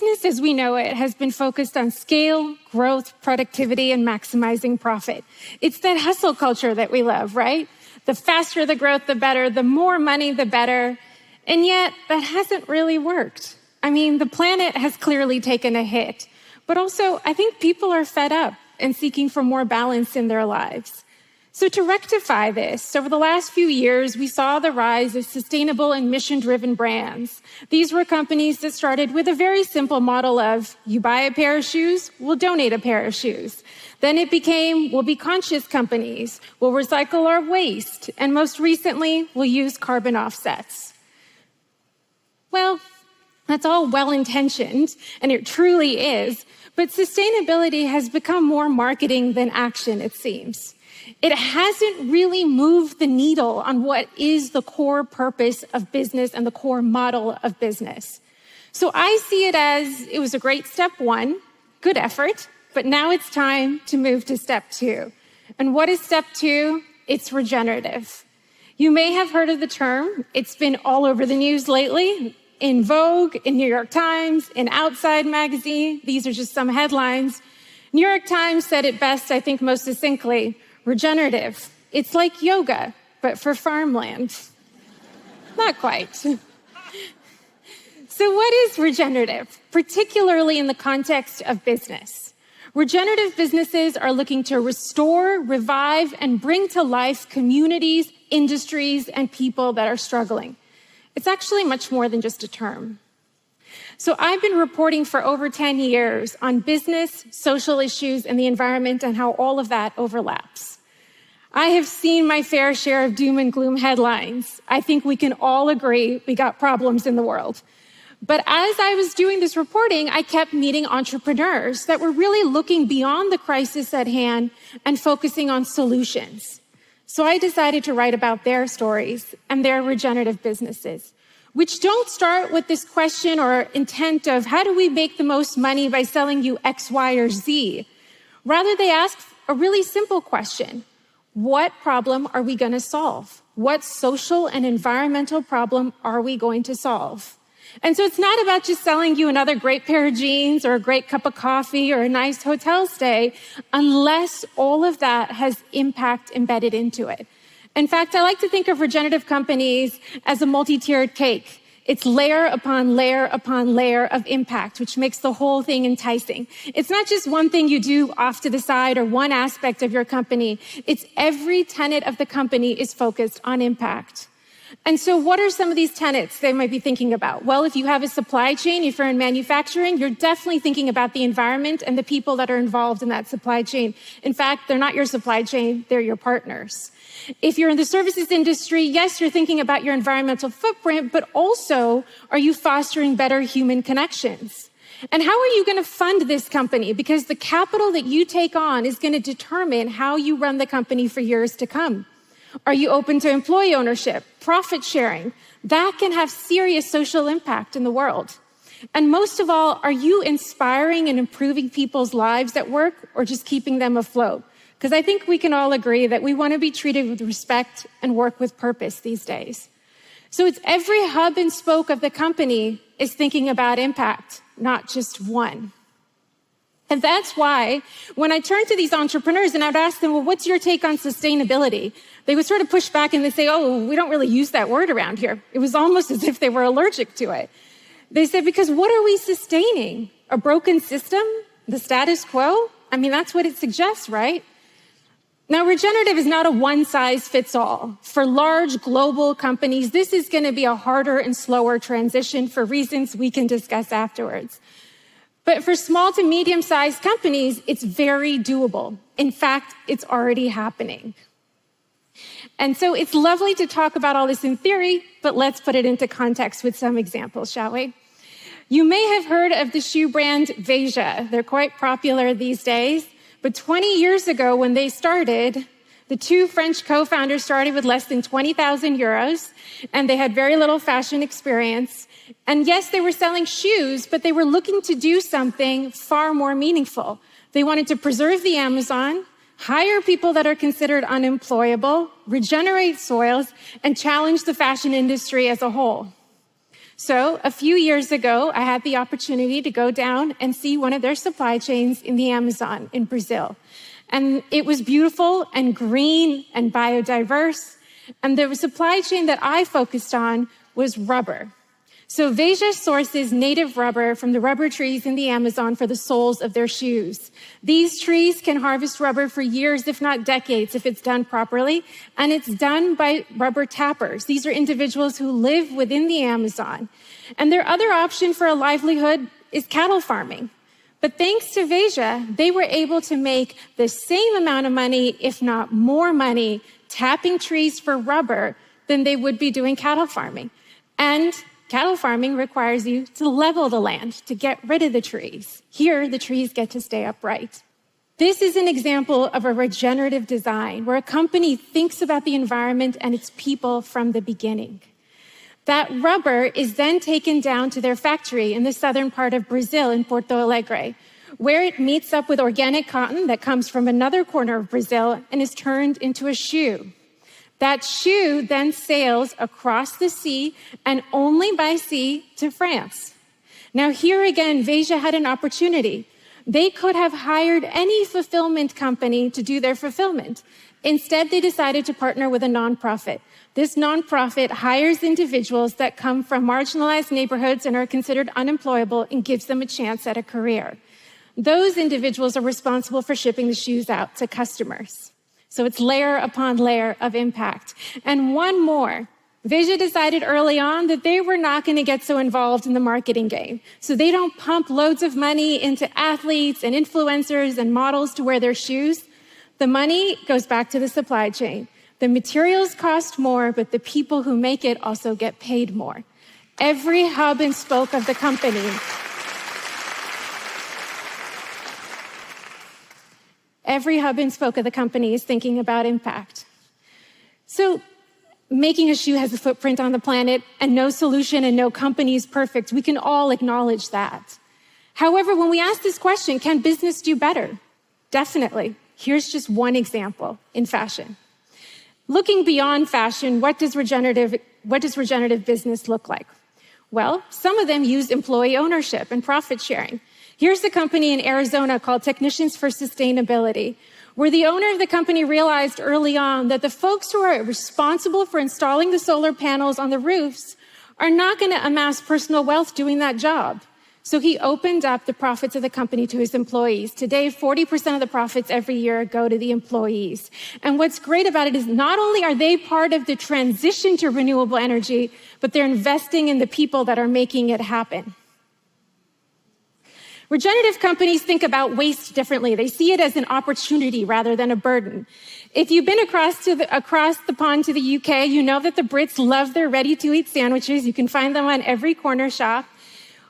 business as we know it has been focused on scale, growth, productivity, and maximizing profit. It's that hustle culture that we love, right? The faster the growth, the better. The more money, the better. And yet, that hasn't really worked. I mean, the planet has clearly taken a hit. But also, I think people are fed up and seeking for more balance in their lives. So to rectify this, over the last few years, we saw the rise of sustainable and mission-driven brands. These were companies that started with a very simple model of, you buy a pair of shoes, we'll donate a pair of shoes. Then it became, we'll be conscious companies, we'll recycle our waste, and most recently, we'll use carbon offsets. Well, that's all well-intentioned, and it truly is, but sustainability has become more marketing than action, it seems. It hasn't really moved the needle on what is the core purpose of business and the core model of business. So I see it as, it was a great step one, good effort, but now it's time to move to step two. And what is step two? It's regenerative. You may have heard of the term. It's been all over the news lately. In Vogue, in New York Times, in Outside magazine. These are just some headlines. New York Times said it best, I think most succinctly, regenerative. It's like yoga, but for farmland. Not quite. So what is regenerative, particularly in the context of business? Regenerative businesses are looking to restore, revive, and bring to life communities, industries, and people that are struggling. It's actually much more than just a term. So I've been reporting for over 10 years on business, social issues, and the environment and how all of that overlaps. I have seen my fair share of doom and gloom headlines. I think we can all agree we got problems in the world. But as I was doing this reporting, I kept meeting entrepreneurs that were really looking beyond the crisis at hand and focusing on solutions. So I decided to write about their stories and their regenerative businesses, which don't start with this question or intent of how do we make the most money by selling you X, Y, or Z. Rather, they ask a really simple question. What problem are we going to solve? What social and environmental problem are we going to solve? And so it's not about just selling you another great pair of jeans or a great cup of coffee or a nice hotel stay, unless all of that has impact embedded into it. In fact, I like to think of regenerative companies as a multi-tiered cake. It's layer upon layer upon layer of impact, which makes the whole thing enticing. It's not just one thing you do off to the side or one aspect of your company. It's every tenet of the company is focused on impact. And so what are some of these tenets they might be thinking about? Well, if you have a supply chain, if you're in manufacturing, you're definitely thinking about the environment and the people that are involved in that supply chain. In fact, they're not your supply chain, they're your partners. If you're in the services industry, yes, you're thinking about your environmental footprint, but also, are you fostering better human connections? And how are you going to fund this company? Because the capital that you take on is going to determine how you run the company for years to come. Are you open to employee ownership, profit sharing? That can have serious social impact in the world. And most of all, are you inspiring and improving people's lives at work or just keeping them afloat? Because I think we can all agree that we want to be treated with respect and work with purpose these days. So it's every hub and spoke of the company is thinking about impact, not just one. And that's why when I turned to these entrepreneurs and I'd ask them, well, what's your take on sustainability? They would sort of push back and they say, oh, we don't really use that word around here. It was almost as if they were allergic to it. They said, because what are we sustaining? A broken system? The status quo? I mean, that's what it suggests, right? Now, regenerative is not a one-size-fits-all. For large global companies, this is going to be a harder and slower transition for reasons we can discuss afterwards. But for small to medium-sized companies, it's very doable. In fact, it's already happening. And so it's lovely to talk about all this in theory, but let's put it into context with some examples, shall we? You may have heard of the shoe brand Veja. They're quite popular these days. But 20 years ago, when they started, the two French co-founders started with less than 20,000 euros, and they had very little fashion experience. And yes, they were selling shoes, but they were looking to do something far more meaningful. They wanted to preserve the Amazon, hire people that are considered unemployable, regenerate soils, and challenge the fashion industry as a whole. So a few years ago, I had the opportunity to go down and see one of their supply chains in the Amazon in Brazil. And it was beautiful and green and biodiverse. And the supply chain that I focused on was rubber. So Veja sources native rubber from the rubber trees in the Amazon for the soles of their shoes. These trees can harvest rubber for years, if not decades, if it's done properly. And it's done by rubber tappers. These are individuals who live within the Amazon. And their other option for a livelihood is cattle farming. But thanks to Veja, they were able to make the same amount of money, if not more money, tapping trees for rubber than they would be doing cattle farming. And cattle farming requires you to level the land, to get rid of the trees. Here, the trees get to stay upright. This is an example of a regenerative design where a company thinks about the environment and its people from the beginning. That rubber is then taken down to their factory in the southern part of Brazil in Porto Alegre, where it meets up with organic cotton that comes from another corner of Brazil and is turned into a shoe. That shoe then sails across the sea and only by sea to France. Now here again, Veja had an opportunity. They could have hired any fulfillment company to do their fulfillment. Instead, they decided to partner with a nonprofit. This nonprofit hires individuals that come from marginalized neighborhoods and are considered unemployable and gives them a chance at a career. Those individuals are responsible for shipping the shoes out to customers. So it's layer upon layer of impact. And one more. Veja decided early on that they were not going to get so involved in the marketing game. So they don't pump loads of money into athletes and influencers and models to wear their shoes. The money goes back to the supply chain. The materials cost more, but the people who make it also get paid more. Every hub and spoke of the company is thinking about impact. So making a shoe has a footprint on the planet, and no solution and no company is perfect. We can all acknowledge that. However, when we ask this question, can business do better? Definitely. Here's just one example in fashion. Looking beyond fashion, what does regenerative business look like? Well, some of them use employee ownership and profit sharing. Here's a company in Arizona called Technicians for Sustainability, where the owner of the company realized early on that the folks who are responsible for installing the solar panels on the roofs are not going to amass personal wealth doing that job. So he opened up the profits of the company to his employees. Today, 40% of the profits every year go to the employees. And what's great about it is not only are they part of the transition to renewable energy, but they're investing in the people that are making it happen. Regenerative companies think about waste differently. They see it as an opportunity rather than a burden. If you've been across the pond to the UK, you know that the Brits love their ready-to-eat sandwiches. You can find them on every corner shop.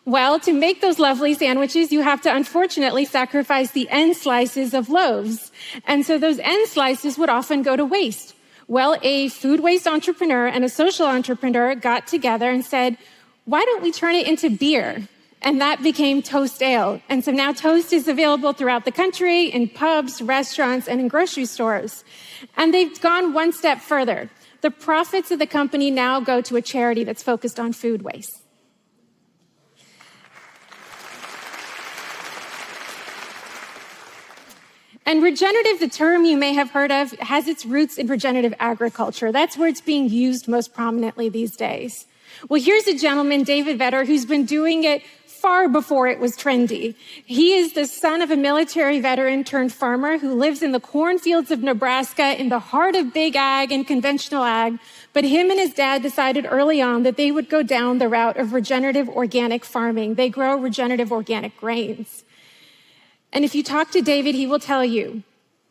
Well, to make those lovely sandwiches, you have to unfortunately sacrifice the end slices of loaves. And so those end slices would often go to waste. Well, a food waste entrepreneur and a social entrepreneur got together and said, why don't we turn it into beer? And that became Toast Ale. And so now Toast is available throughout the country in pubs, restaurants, and in grocery stores. And they've gone one step further. The profits of the company now go to a charity that's focused on food waste. And regenerative, the term you may have heard of, has its roots in regenerative agriculture. That's where it's being used most prominently these days. Well, here's a gentleman, David Vetter, who's been doing it far before it was trendy. He is the son of a military veteran turned farmer who lives in the cornfields of Nebraska in the heart of big ag and conventional ag. But him and his dad decided early on that they would go down the route of regenerative organic farming. They grow regenerative organic grains. And if you talk to David, he will tell you,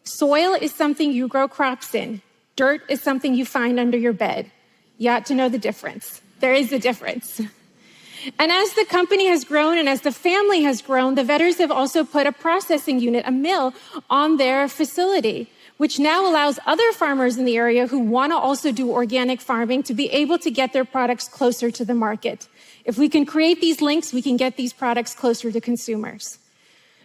soil is something you grow crops in. Dirt is something you find under your bed. You ought to know the difference. There is a difference. And as the company has grown and as the family has grown, the Vetters have also put a processing unit, a mill, on their facility, which now allows other farmers in the area who want to also do organic farming to be able to get their products closer to the market. If we can create these links, we can get these products closer to consumers.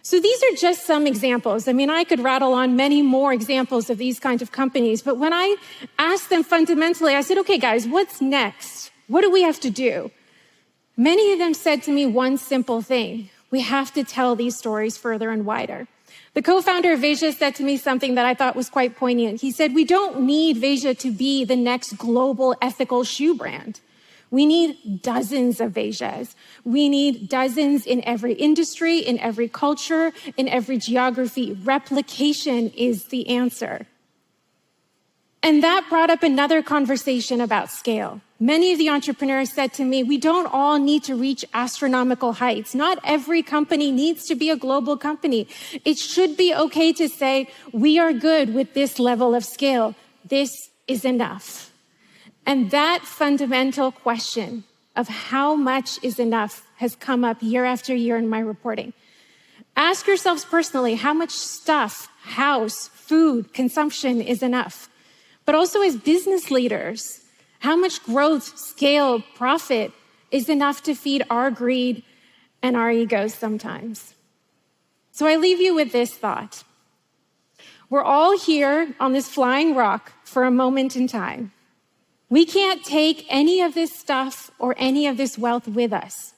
So these are just some examples. I mean, I could rattle on many more examples of these kinds of companies, but when I asked them fundamentally, I said, okay, guys, what's next? What do we have to do? Many of them said to me one simple thing: we have to tell these stories further and wider. The co-founder of Veja said to me something that I thought was quite poignant. He said, we don't need Veja to be the next global ethical shoe brand. We need dozens of Vejas. We need dozens in every industry, in every culture, in every geography. Replication is the answer. And that brought up another conversation about scale. Many of the entrepreneurs said to me, we don't all need to reach astronomical heights. Not every company needs to be a global company. It should be okay to say, we are good with this level of scale. This is enough. And that fundamental question of how much is enough has come up year after year in my reporting. Ask yourselves personally, how much stuff, house, food, consumption is enough? But also as business leaders, how much growth, scale, profit is enough to feed our greed and our egos sometimes? So I leave you with this thought. We're all here on this flying rock for a moment in time. We can't take any of this stuff or any of this wealth with us.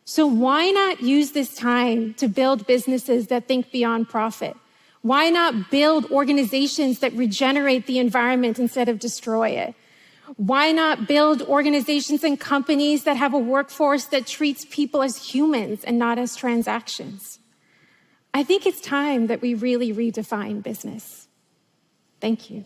So why not use this time to build businesses that think beyond profit? Why not build organizations that regenerate the environment instead of destroy it? Why not build organizations and companies that have a workforce that treats people as humans and not as transactions? I think it's time that we really redefine business. Thank you.